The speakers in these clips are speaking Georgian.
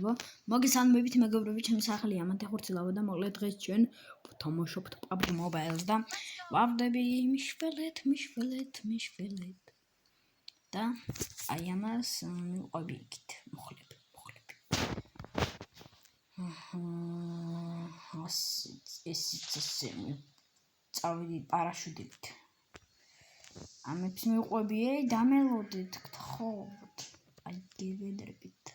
მოგესალმებო. მოგესალმებით მეგობრებო, ჩემი სახელია მანთე ხურცილავა და მოგლეთ დღეს ჩვენ თამაშობთ PUBG Mobile-ს და ვარდები მიშველეთ და აი ამას მივყვები იქით, მოხლებ. ესე წავიდი პარაშუტით. ამებს მივყვები, დამელოდეთ, გთხოვთ. აი გევედრებით.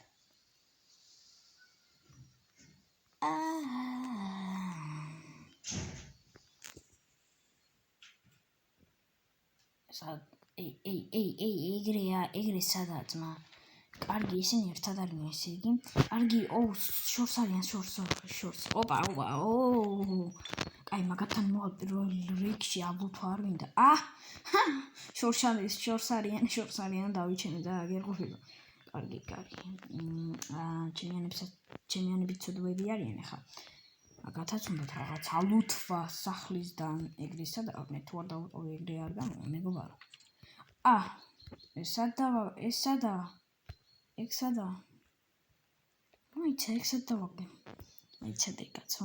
ეგრე სადაა ძმა. კარგი, ისინი ერთად არიან, ესე იგი. კარგი, შორს არიან, შორს. ოპა. კაი, მაგათთან მოვალ პირველ რიგში აბლუთო არ მინდა. შორს არიან, დავიჩენე და აგერ ყოფილი. კარგი. ჩემიანები ცოდვები არიან ახლა. მაგათაც უნდათ რაღაც ალუთვა სახლისგან ეგრისა და მე თუ არ დავუყოვი ეგრე არ გამოვა მეგობარო. ეს სადაა? მოიცა, ეგ სად დავაგე? მოიცადე კაცო.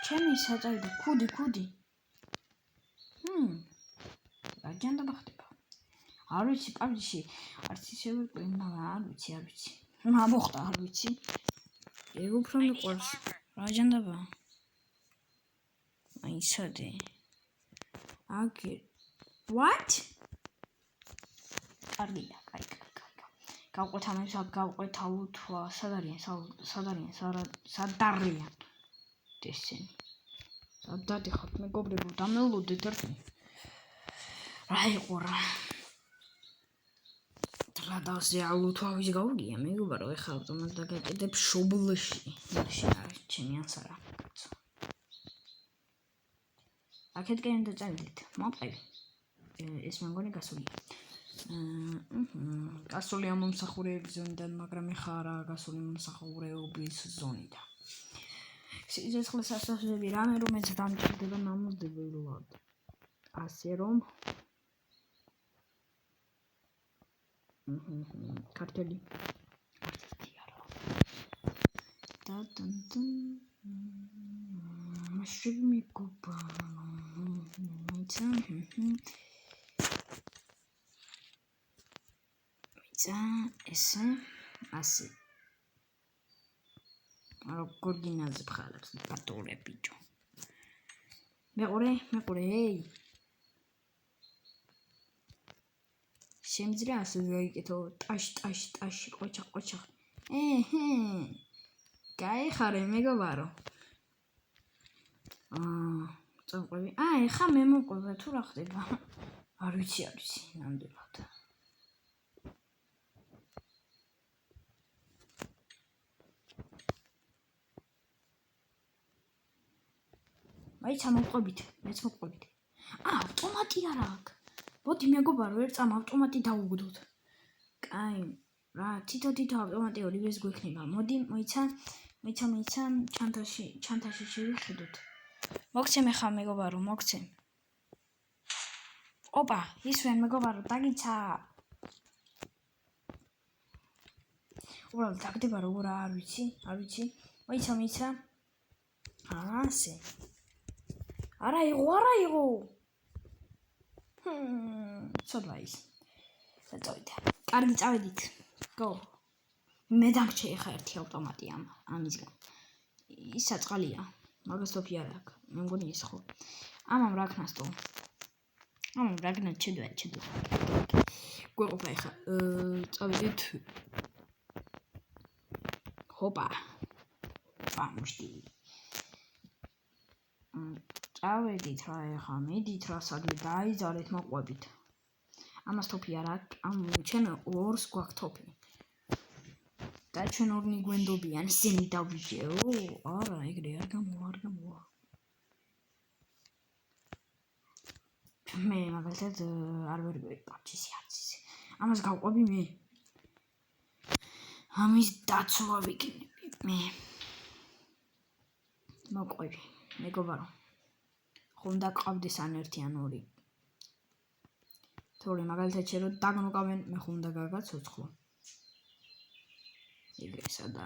ჩემი საწავიდა ქუდი. რა ჯანდაბა ხდება? არ ვიცი, პაბჯში არც ისე ვიყრი, მაგრამ არ ვიცი. რა მოხდა, არ ვიცი. ეგ უფრო მიყვარს. რა ჯანდაბა? აიცადე. What? კარგია, კაი. გავყვეთ ამებს, გავყვეთ ალუთვა. სად არიან? ესენი. სად დადიხართ მეგობრებო, დამელოდეთ ერთი. რა იყო რა? დრადაზე ალუთვავის გავგია მეგობარო, ეხლა ავტომატს დაგაკეთებ შობლში. არის ჩემი ანსარა. აქეთკენ უნდა წავიდეთ. მოვყევი. ეს მე მგონი გასულია. გასულია მომსახურეების ზონიდან, მაგრამ ეხლა არა გასული მომსახურეობის ზონიდან. სიცოცხლის ასასვლელი რამე რომელიც დამჭირდება ნამოზდებელად. ასე რომ კარტელი არა. მაშინ მიგობარო. ესე ასე. როგორ გინაზე ბხალებს პატურე ბიჭო. მეყურე, ეი. შემიძლია ასე გაიგეთო ტაში, ყოჩა. გაიხარე მეგობარო. წამყვები. ეხა მე მოყვება თუ რა ხდება? არ ვიცი, ნამდვილად. მაიცა მოყვებით, მეც მოყვებით. ავტომატი არა აქვს. მოდი მეგობარო, ერთ წამ ავტომატი დავუგდოთ. კაი, რა, თითო ავტომატი ორივეს გვექნება. მოდი, მოიცა, ჩანთაში შევიხედოთ. მოგცემ ახლა მეგობარო, მოგცემ. ოპა, ისვენ მეგობარო, დაგიცა. უბრალოდ დაგდება როგორ არ ვიცი. მოიცა. ასე. არა იყო. ცოდვა ის. წავიდე. კარგი, წავედით. Go. მე დამრჩე ახლა ერთი ავტომატი ამისგან. ის საწყალია. მაგას თოფი არ აქვს. მე მგონი ის ხო. ამამ რა ქნასტო. რაგნა ჩედვა. გვეყოფა ახლა. წავედით. ჰოპა. მუშტი. წავედით რა ახლა, მიდით რა სადმე დაიძალეთ მოყვებით. ამას თოფი არ აქვს, ჩვენ ორს გვაქვს თოფი. და ჩვენ ორნი გვენდობიან, ისინი დავიჯეო? არა, ეგრე არ გამოვა. მე მაგალითად არ ვერგები პაბჯის არცის. ამას გავყვები მე. ამის დაცვა ვიქნები მე. მოყვები, მეგობარო. ხომ და ყავდეს ან ერთი ან ორი. თორე მაგალითად შერო დაგნოკავენ მე ხომ უნდა გაგაცოცხლო. ეგრესა და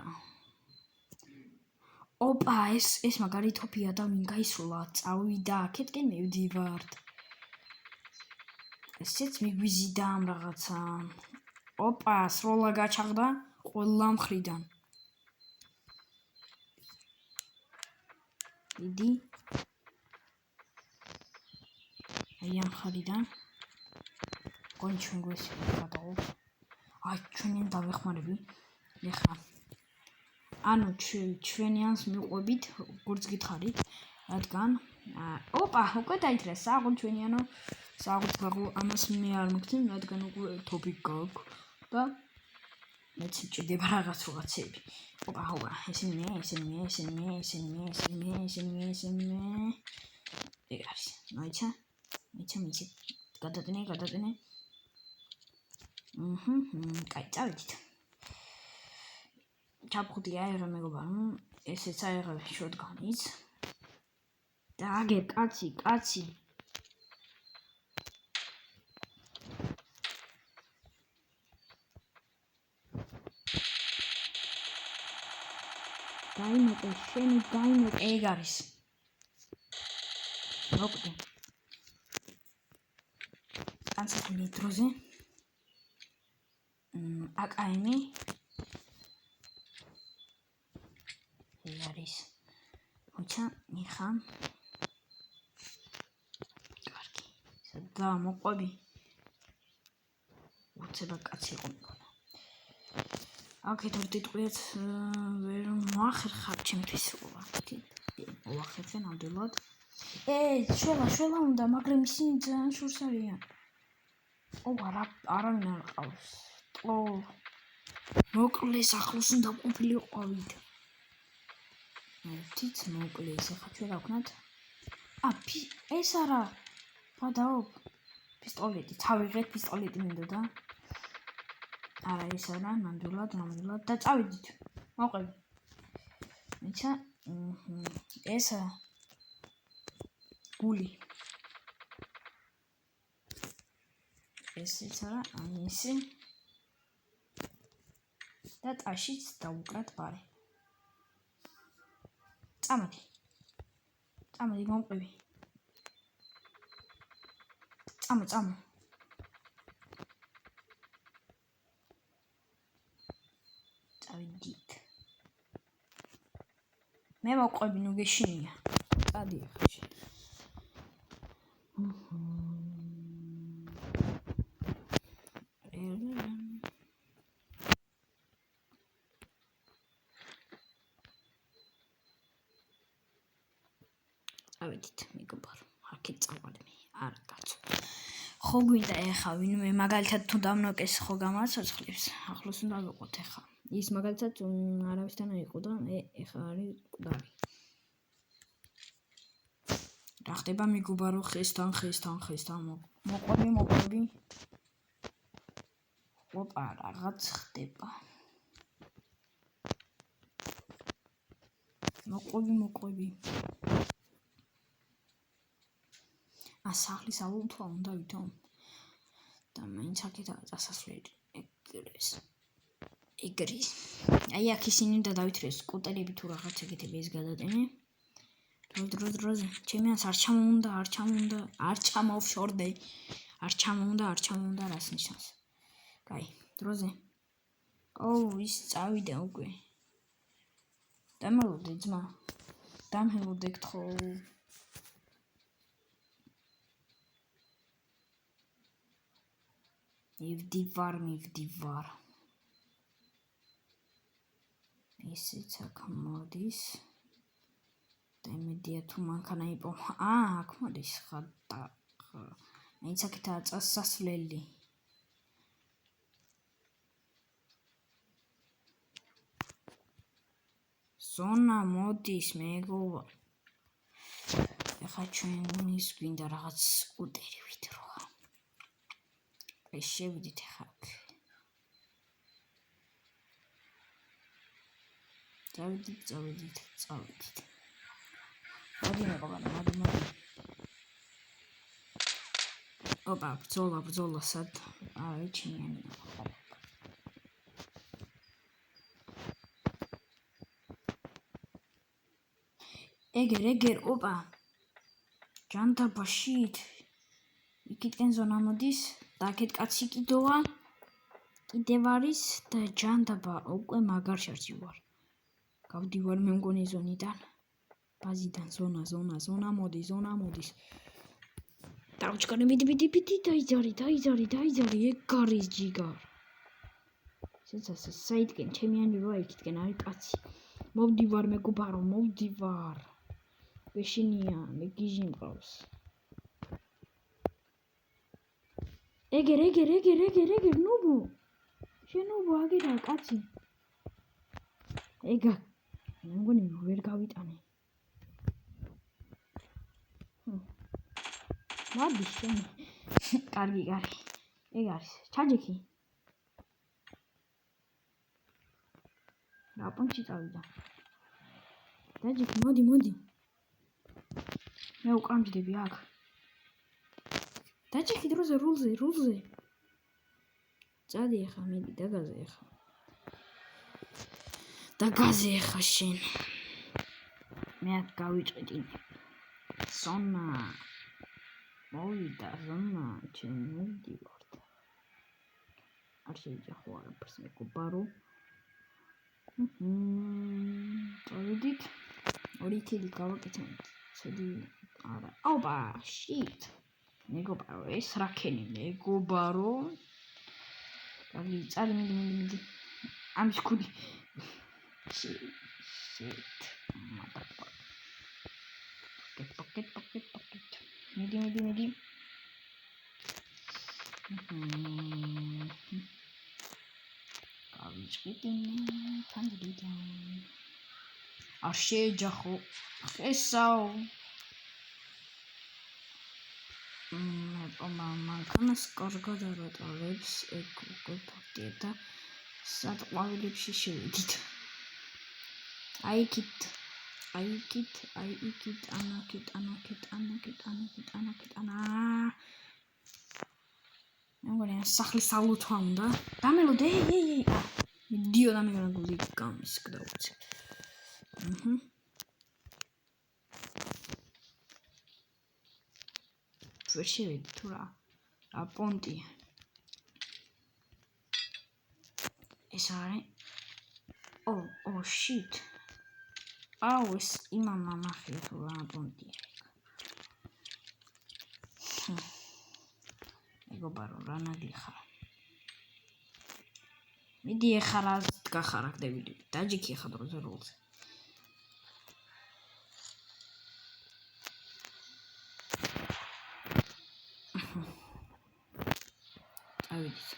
ოპა ეს მაგარი თოფია და ვინ გაისროლა წავიდა აქეთკენ მივდივართ. ესეც მიგვიზიდა ამ რაღაცა. ოპა სროლა გაჩაღდა ყველა მხრიდან. დიდი აი ამ ხარიდან გონი ჩვენ გვესვიდაო. აი ჩვენი დავეხმარები. ეხლა ანუ ჩვენიანს მიყვებით როგორც გითხარით, რადგან ოპა უკვე დაითრა საღოლ ჩვენიანო საღოლ ამას მე არ მოგცემ, რადგან უკვე თოპი გაქვს და მეც მჭირდება რაღაცები. ოპა ესენი მე ეგ არის. მაიცა გადატენე. კაი, წავედით. ჩაფხუტია ეგრე მეგობარო, ესეც აიღებ შოტგანიც. და აგერ კაცი. დაიმოკე, შენი დაიმოკე, ეგ არის. მოკვდი. ანსახული დროზე. აკაიმი. ეგ არის. მოიცა, მიხა. კარგი. და მოყვები. უცება კაცი იყო მეკონა. აქეთ ორ ტიტყვიაც ვერ მოახერხარ ჩემთვის ვაფთი. მოახერხე ნამდვილად. შველა უნდა, მაგრამ ისინი ძალიან შორს არიან. არავინ არ ყავს. მოკლეს ახლოს უნდა ყოფილიყავით. ერთიც მოკლეს, ეხლა ჩვენ რა ვქნათ? ეს არა. გადაო. პისტოლეტი, წავიღეთ პისტოლეტი მინდოდა. არა ეს არა, ნამდვილად და წავიდით. მოყვები. მიცა ესა გული. ესეც არა, ამისი. და ტაშიც დაუკრათ ბარე. წამოდი მომყვები. წამო. წავიდით. მე მოყვები, ნუ გეშინია. წადი ახლა. წავედით, მეგობარო. აქეთ წავალმე. არა კაცო. ხო გვინდა ეხა ვინმე მაგალითად თუ დამნოკეს ხო გამაცოცხლებს. ახლოს უნდა ვიყოთ ეხა. ის მაგალითად არავისთან იყო და ეხა არის მკვდარი. რა ხდება მეგობარო ხესთან მოყვები. ოპა რაღაც ხდება. მოყვები. სახლის აულთვა უნდა ვითომ და მაინც აქეთა წასასვლელი ეგრის. აი აქ ისინი უნდა დავითრეს კუტერები თუ რაღაც ეგეთები ეს გადატენე. დროზე. ჩემიანს არ ჩამოვშორდე. არ ჩამოუნდა რას ნიშნავს. კაი, დროზე. ის წავიდა უკვე. დამელოდე ძმა. დამელოდე გთხოვ. მივდივარ. ესეც აქ მოდის. და იმედია თუ მანქანა იპო. აქ მოდის ხატა. მაინც აქეთა წასასვლელი. ზონა მოდის მეგოვა. ეხლა ჩვენ ის გვინდა რაღაც სკუტერი ვითროა. ეს შევიდით ეხლა. წავედით. მოდი მეგოვა, მოდი. ოპა, ბრძოლასად აი ჩინიანია. ეგერ, ოპა. ჯანდაბა შით. იქითკენ ზონა მოდის და აქეთ კაცი კიდევ არის და ჯანდაბა უკვე მაგარ შარში ვარ. გავდივარ მე მგონი ზონიდან. ბაზიდან ზონა მოდის. დავჭკარი მიდი დაიძარი ეგ არის ჯიგარ. საიდკენ ჩემიანი როა იქითკენ არის კაცი. მოვდივარ მეგობარო, მოვდივარ. გეშინია, მე გიჟი მყავს. ეგერ, ნუბო. შენუბო აგერა კაცი. ეგა. მე მგონი ვერ გავიტანე. მოდი შენ. კარგი. ეგ არის. ჩაჯექი. რა პონჩი წავიდა. დაჯექი, მოდი. მე უკამჯდები აქ. დაჯექი დროზე რულზე. წადი ახლა მიდი დაგაზე ახლა შენ. მე აქ გავიჭედი. ზონა. მოვიდა ზონა, ჩემ მოვდივარ. არ შეიძლება არაფერს მეგობარო. წავედით. ორი ქილი გავაკეთეთ. ცოდი არა. ოპა, shit. მეგობარო, ეს რა ქენი მეგობარო. კარგი, წალი მიდი. ამის ქუდი. shit. Pocket. მიდი. გავიჭკიტინე, თანდიდან. არ შეეჯახო. ესაო. მანქანას კარგად არ ატარებს, ეგ უკვე ფაქტია და სად ყვავილებში შევედით. აი იქით, ანაკით. მეგონი სახლის ალოთვა უნდა. დამელოდე, ეი. მიდიო და მე გული გამის გადავუცე. ვერ შევედი თუ რა პონტი. ეს არის. shit. აუ ეს იმამა ნახე თუ რა პონტია. მეგობარო რა ნაგიხარ. მიდი ეხარა გახარაგდები. დაჯექი ახლა დროზე რულზე. ავიდით.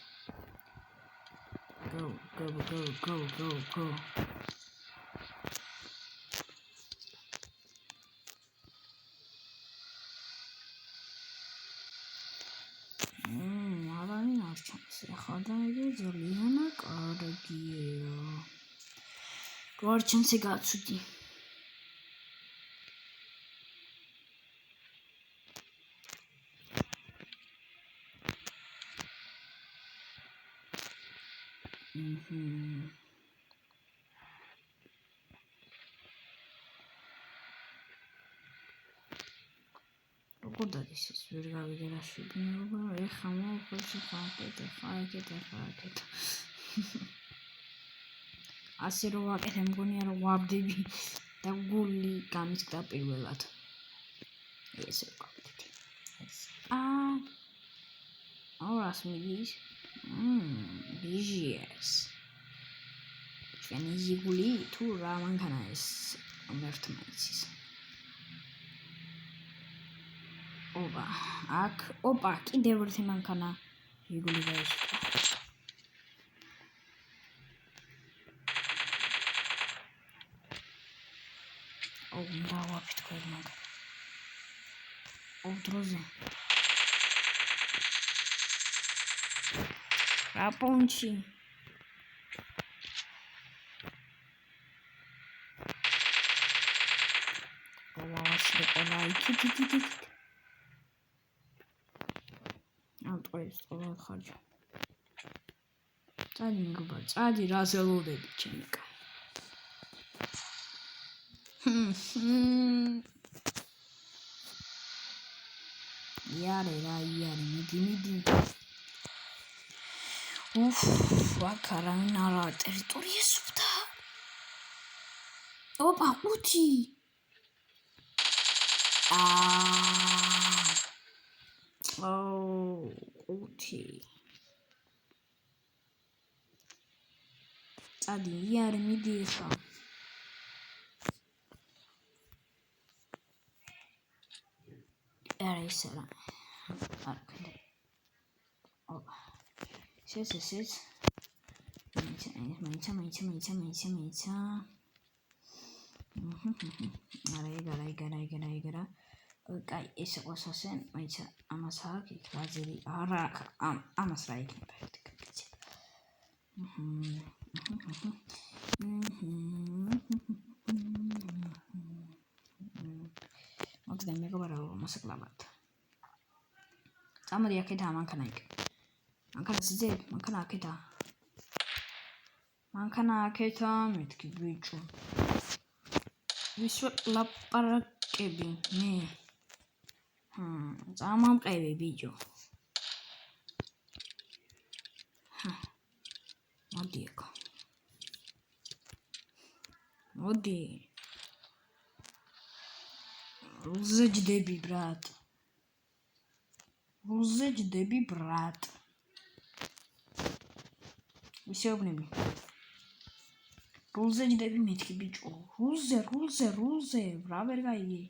Go. არავინ არ ჩანს. ახლა დაიდე ზოლიანა კარგია. გვარ ჩანს გაცუდი. როგორ დადის ეს ვერ გავიგე რა შეგნიობა. ეხა მოვხოჩი ხაკეთ. ასე რომ ვაკეთე მგონია რომ ვაბდები და გული გამისკდა პირველად. ესე ვაკეთე. ორას მიდის. ბიჟიეს. ჩვენი ზიგული თუ რა მანქანა ეს მერთმაიცის. ოპა, კიდევ ერთი მანქანა ზიგული გაიშკა. უნდა ვაფიქრე მაგ. დროზე. რა პონჩი. იქით. ეს ყველა ხარჯა. წადი მეგობარ, წადი რა ზელოდები ჩემი კაი. იარე რა იარე მიდი. აქ არავინ არა ტერიტორია სუფთა. ოპა, 5. Uti. Წადი იარე მიდი ეხა. არა ისე რა. არ ქნე. ოპა. ეს. მაინცა. არა. კაი, ეს იყოს ასე, მაინცა ამას აქ იქ ლაზერი. არა, ამას რა იქნება ერთი კაცი. მოგდე მეგობარო, მოსაკლავად. წამოდი აქედა მანქანა იქ. მანქანა სიძე, მანქანა აქედა, მეთქი ბიჭო. ვის ლაპარაკები მე? წამამყევი ბიჭო. მოდი ეკო. მოდი. რუზე ჯდები ბრატ. ვისეუბნები. რუზე ჯდები მეთქი ბიჭო. რუზე. რა ვერ გაიგე.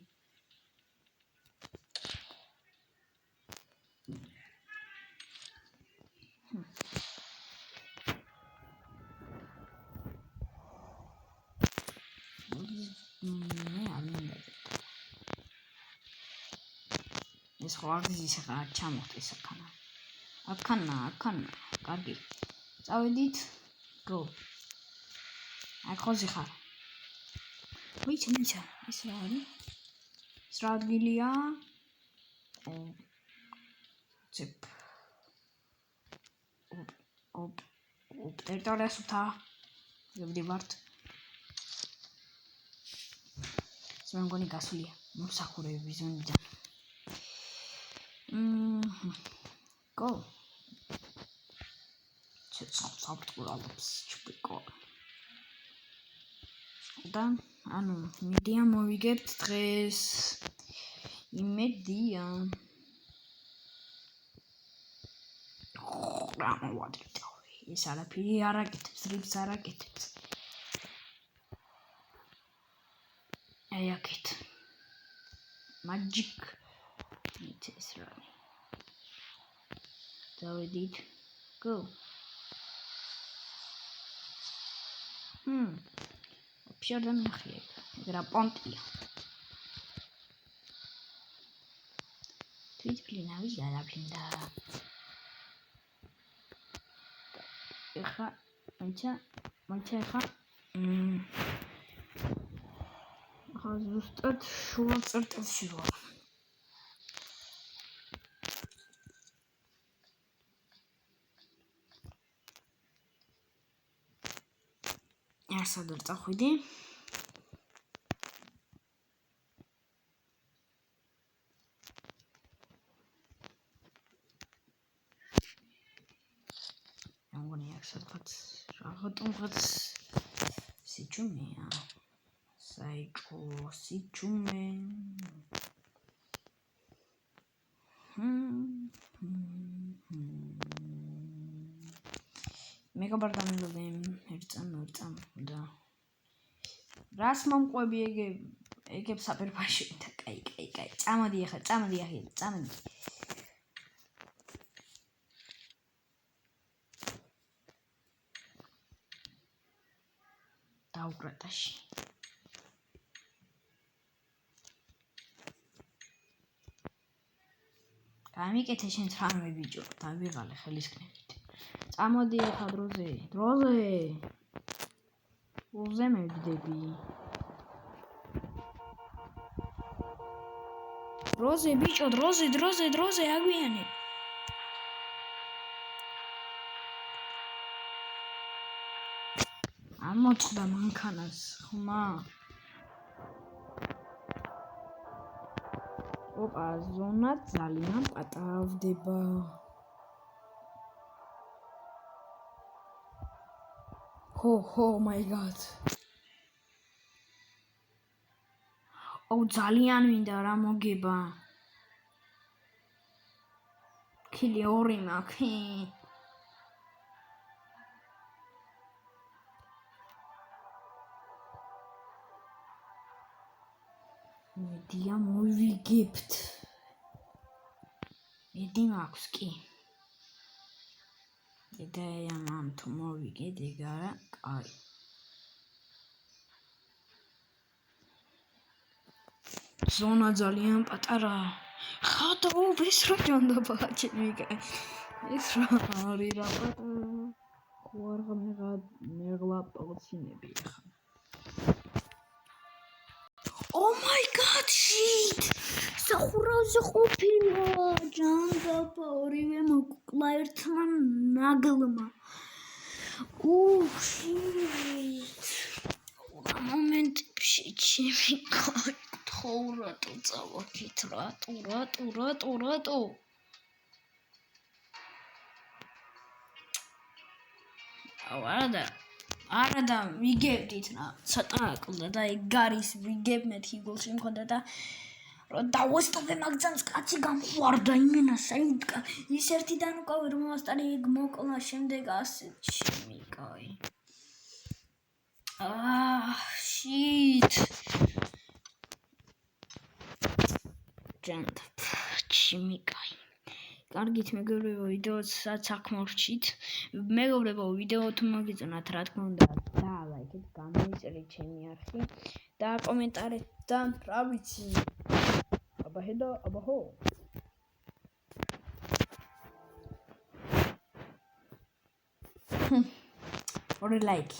ეს ხო აღიზის ხა ჩამოხდეს აქანა. კარგი. წავედით. Go. აქ ხოზი ხარ. მიჩა. ეს რა არის? ეს რა ადგილია? ცეპ. ოპ. ტერიტორია სუფთა. ვიბდივართ. ეს მეგონი გასულია. მოსახურები ზონიდან. Go. საბტყურალობს ჩპიკო. და ანუ მედია მოვიგებთ დღეს. იმედია. რა მოვადრით. ეს არაფერი არ აკეთებს, რიბს არ აკეთებს. აი აქეთ. Magic. ეს რა. დავედით. Go. Вообще да нахрен. Игра понтия. Твит блина, я блинда. Ეხა, მაინცა ეხა. ახლა ზუსტად შუა წერტილში ვარ. სადარ წახვიდი. ამგონი აქ სადღაც რაღაცა სიჩუმეა. საიჭო სიჩუმე. მეგობარ დამილობენ ერთწამ და რას მომყვები ეგებ საპირფაში და კაი წამოდი ახლა წამოდი დაუკრატაში გამიკეთე შენ თამე ბიჭო დავიღალე ხელისკნებით წამოდი ახლა დროზე მევდები დროზე ბიჭო დროზე აგვიანე არ მოწყდა მანქანას ხმა. ოპა, ზონა ძალიან პატრავდება. Oh my god. ძალიან მინდა რა მოგება. ქილი 2 მაქვს. მედია მოვიგებთ. მედი მაქვს კი. იდეა მამ თუ მოვიგეთ ეგ არა, კაი. ზონა ძალიან პატარაა. ხატო ეს რა ჯანდაბაა ჩემი კაი. ეს რა არის რა პატარა. ხო არ მეღლა პოცინები ხა. Oh my god, shit! სახურავზე ყოფილა ჯანდაბა ორივე მოკლა ერთმა ნაგლმა. Shit! მომენტში ჩემი კაი თოვრატო წავაკით რატო. არა ვიგებდით რა ცოტა აკლდა და ეგ გარის ვიგებ მეთქი გულში მქონდა და რომ დავესტობე მაგძანს კაცი გამყვარდა იმენა საიდკა ის ერთიდან უკავე რომ მასტარი ეგ მოკლა შემდეგ ასე ჩემი კაი shit ჯანდაბ ჩემი კაი კარგით მეგობრებო ვიდეოსაც აქ მორჩით მეგობრებო ვიდეო თუ მოგიწონათ რა თქმა უნდა და ლაიქეთ გამოიწერეთ ჩემი არხი და კომენტარით და რა ვიცი აბაჰო ორი ლაიქი